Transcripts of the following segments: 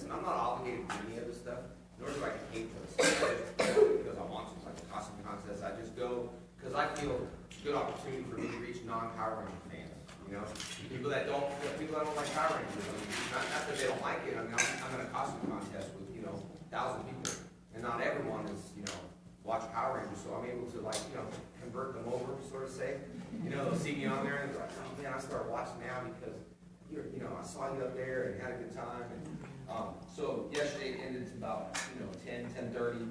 listen, I'm not obligated to any of this stuff, nor do I get paid for this stuff. I just go because I want to, like the costume contest. I just go because I feel it's a good opportunity for me to reach non-Power Ranger fans. You know, people that don't like Power Rangers. I mean, not that they don't like it. I mean, I'm in a costume contest with 1,000 people, and not everyone is watch Power Rangers. So I'm able to convert them over, sort of say. They'll see me on there and they're like, oh man, I started watching now because I saw you up there and had a good time. And so yesterday it ended about 10:30,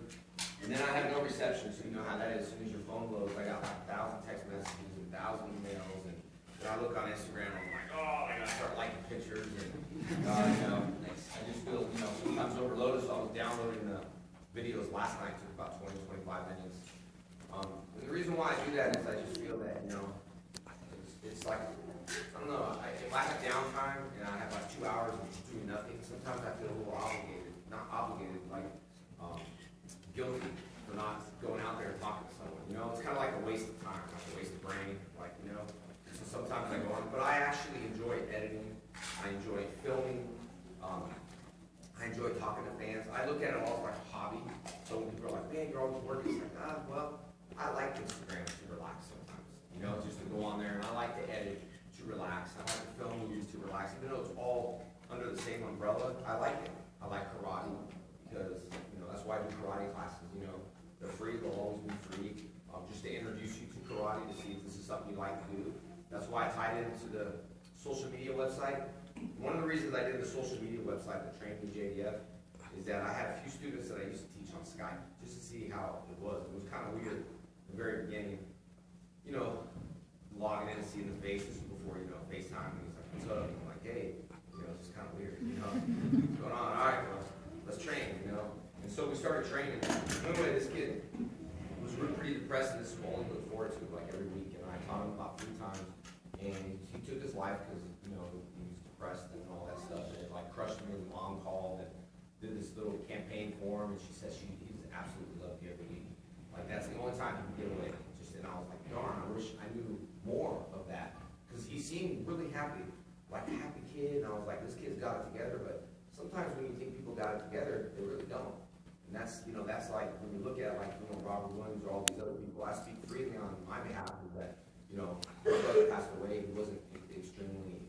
and then I have no reception. So you know how that is. As soon as your phone loads, I got like 1,000 text messages and 1,000 emails, and then I look on Instagram and I'm like, oh, I gotta start liking pictures, and I just feel sometimes overloaded. So I was downloading the videos last night. It took about 20-25 minutes. And the reason why I do that is I just feel that it's like, I don't know, if I have downtime and I have like 2 hours of just doing nothing, sometimes I feel a little not obligated, like guilty for not going out there and talking to someone. It's kind of like a waste of time, like a waste of brain, so sometimes I go on, but I actually enjoy editing, I enjoy filming, I enjoy talking to fans. I look at it all as like a hobby. So when people are like, man, you're always working, it's like, well, I like Instagram to relax sometimes, just to go on there, and I like to edit to relax. I like to film movies to relax, even though it's all under the same umbrella. I like it. I like karate because that's why I do karate classes. They're free. They'll always be free. Just to introduce you to karate, to see if this is something you like to do. That's why I tied it into the social media website. One of the reasons I did the social media website that trained me JDF is that I had a few students that I used to teach on Skype just to see how it was. It was kind of weird at the very beginning, logging in and seeing the faces before, FaceTime. And he's like, what's up? And I'm like, hey, it's just kind of weird, what's going on? All right, well, let's train, And so we started training. Anyway, this kid was pretty depressed, and this is what we look forward to, like every week. And I taught him about 3 times, and he took his life because, he was depressed and all that stuff. And it crushed him. His mom called and did this little campaign for him, and she said he absolutely loved you every week. Like that's the only time he could get away. And I was like, darn, I wish I knew more of that. Because he seemed really happy, like a happy kid. And I was like, this kid's got it together. But sometimes when you think people got it together, they really don't. And that's like when you look at Robert Williams or all these other people, I speak freely on my behalf is that, my brother passed away. He wasn't extremely,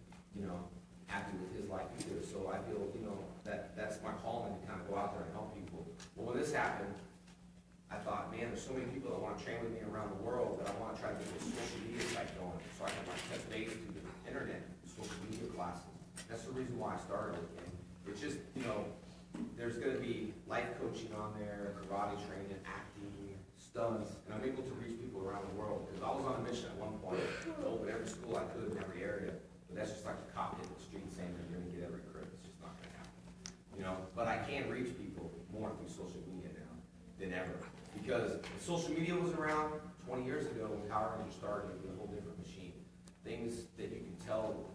happy with his life either. So I feel, that's my calling to kind of go out there and help people. Well, when this happened, I thought, man, there's so many people that want to train with me around the world that I want to try to get this social media site going so I can touch base through the internet, social media classes. That's the reason why I started it. And it's just, there's going to be life coaching on there, karate training, acting, stunts, and I'm able to reach people around the world. Because I was on a mission at one point to open every school I could in every area, but that's just like a cop hitting the street saying that you're going to get every crib. It's just not going to happen. But I can reach people more through social media now than ever. Because if social media was around 20 years ago when Power Rangers started, it was a whole different machine. Things that you can tell,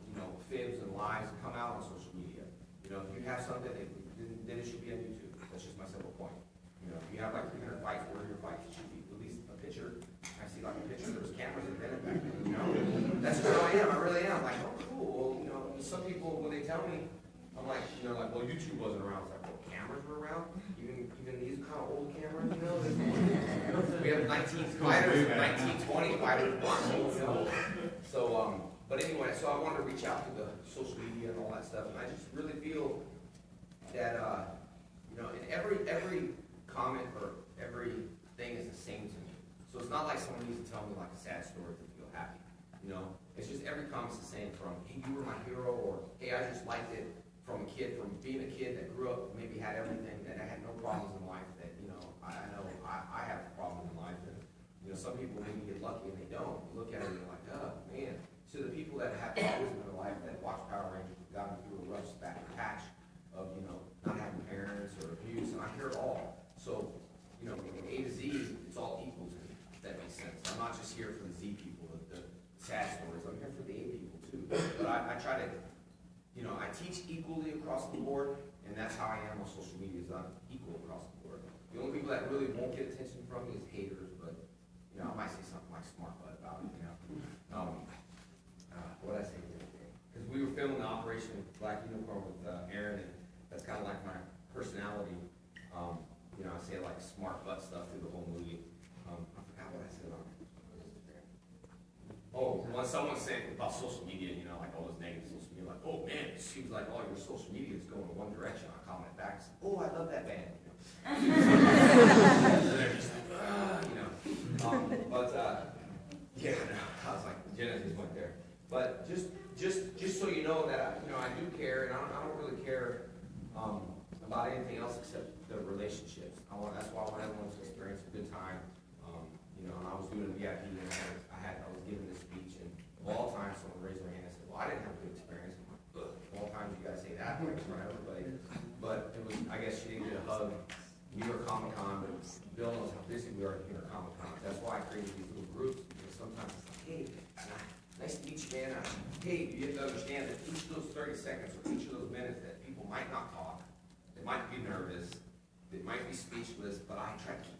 fibs and lies come out on social media. If you have something, then it should be on YouTube. That's just my simple point. If you have like 300 fights, what are your fights? It should be at least a picture. I see like a picture, there's cameras invented back then, That's just how I am. I really am. Like, oh, cool. Well, some people, when they tell me, I'm like, well, YouTube wasn't around. It's like, well, cameras were around? Even these kind of old cameras, We have 19 fighters, 1920 fighters. So, but anyway, so I wanted to reach out to the social media and all that stuff, and I just really feel that, in every comment or every thing is the same to me. So it's not like someone needs to tell me like a sad story to feel happy. It's just every comment's the same from, hey, you were my hero, or hey, I just liked it, from being a kid that grew up, maybe had everything, that I had no problems in life, that, I know I have problems in life, and, some people maybe get lucky and they don't. You look at it and you're like, oh, man. So the people that have problems in their life, that watch Power Rangers, got them through a rough patch of, not having parents or abuse, and I hear it all. So, from A to Z, it's all equal to me, if that makes sense. I'm not just here for the Z people, the sad stories. I'm here for the A people, too. But I try to, I teach equally across the board, and that's how I am on social media, is I'm equal across the board. The only people that really won't get attention from me is haters, but, I might say something like smart butt about it, What did I say the other day? Because we were filming the Operation Black Unicorn with Aaron, and That's kind of like my personality. You know, I say like smart butt stuff through the whole movie. I forgot what I said on it. Oh, when someone said about social media, you know, like all those negative social media, like, oh man, it seems like all your social media is going in one direction. I comment back, say, oh, I love that band. You know? So they're just like, you know. Yeah, no, I was like, Jenna just went there. But just so you know that I do care, and I don't really care about anything else except the relationships. That's why I want everyone to experience a good time. You know, and I was doing a VIP, and I was giving this speech, and of all times, someone raised their hand and said, "Well, I didn't have a good experience." I'm like, ugh, of all times, you guys say that like in front of everybody. But it was, I guess, she didn't get a hug. New York Comic Con, but Bill knows how busy we are at New York Comic Con. That's why I created these little groups, because sometimes it's like, hey, nice to meet you, man. Hey, you have to understand that each of those 30 seconds or each of those minutes that people might not talk, they might be nervous, they might be speechless, but I try to keep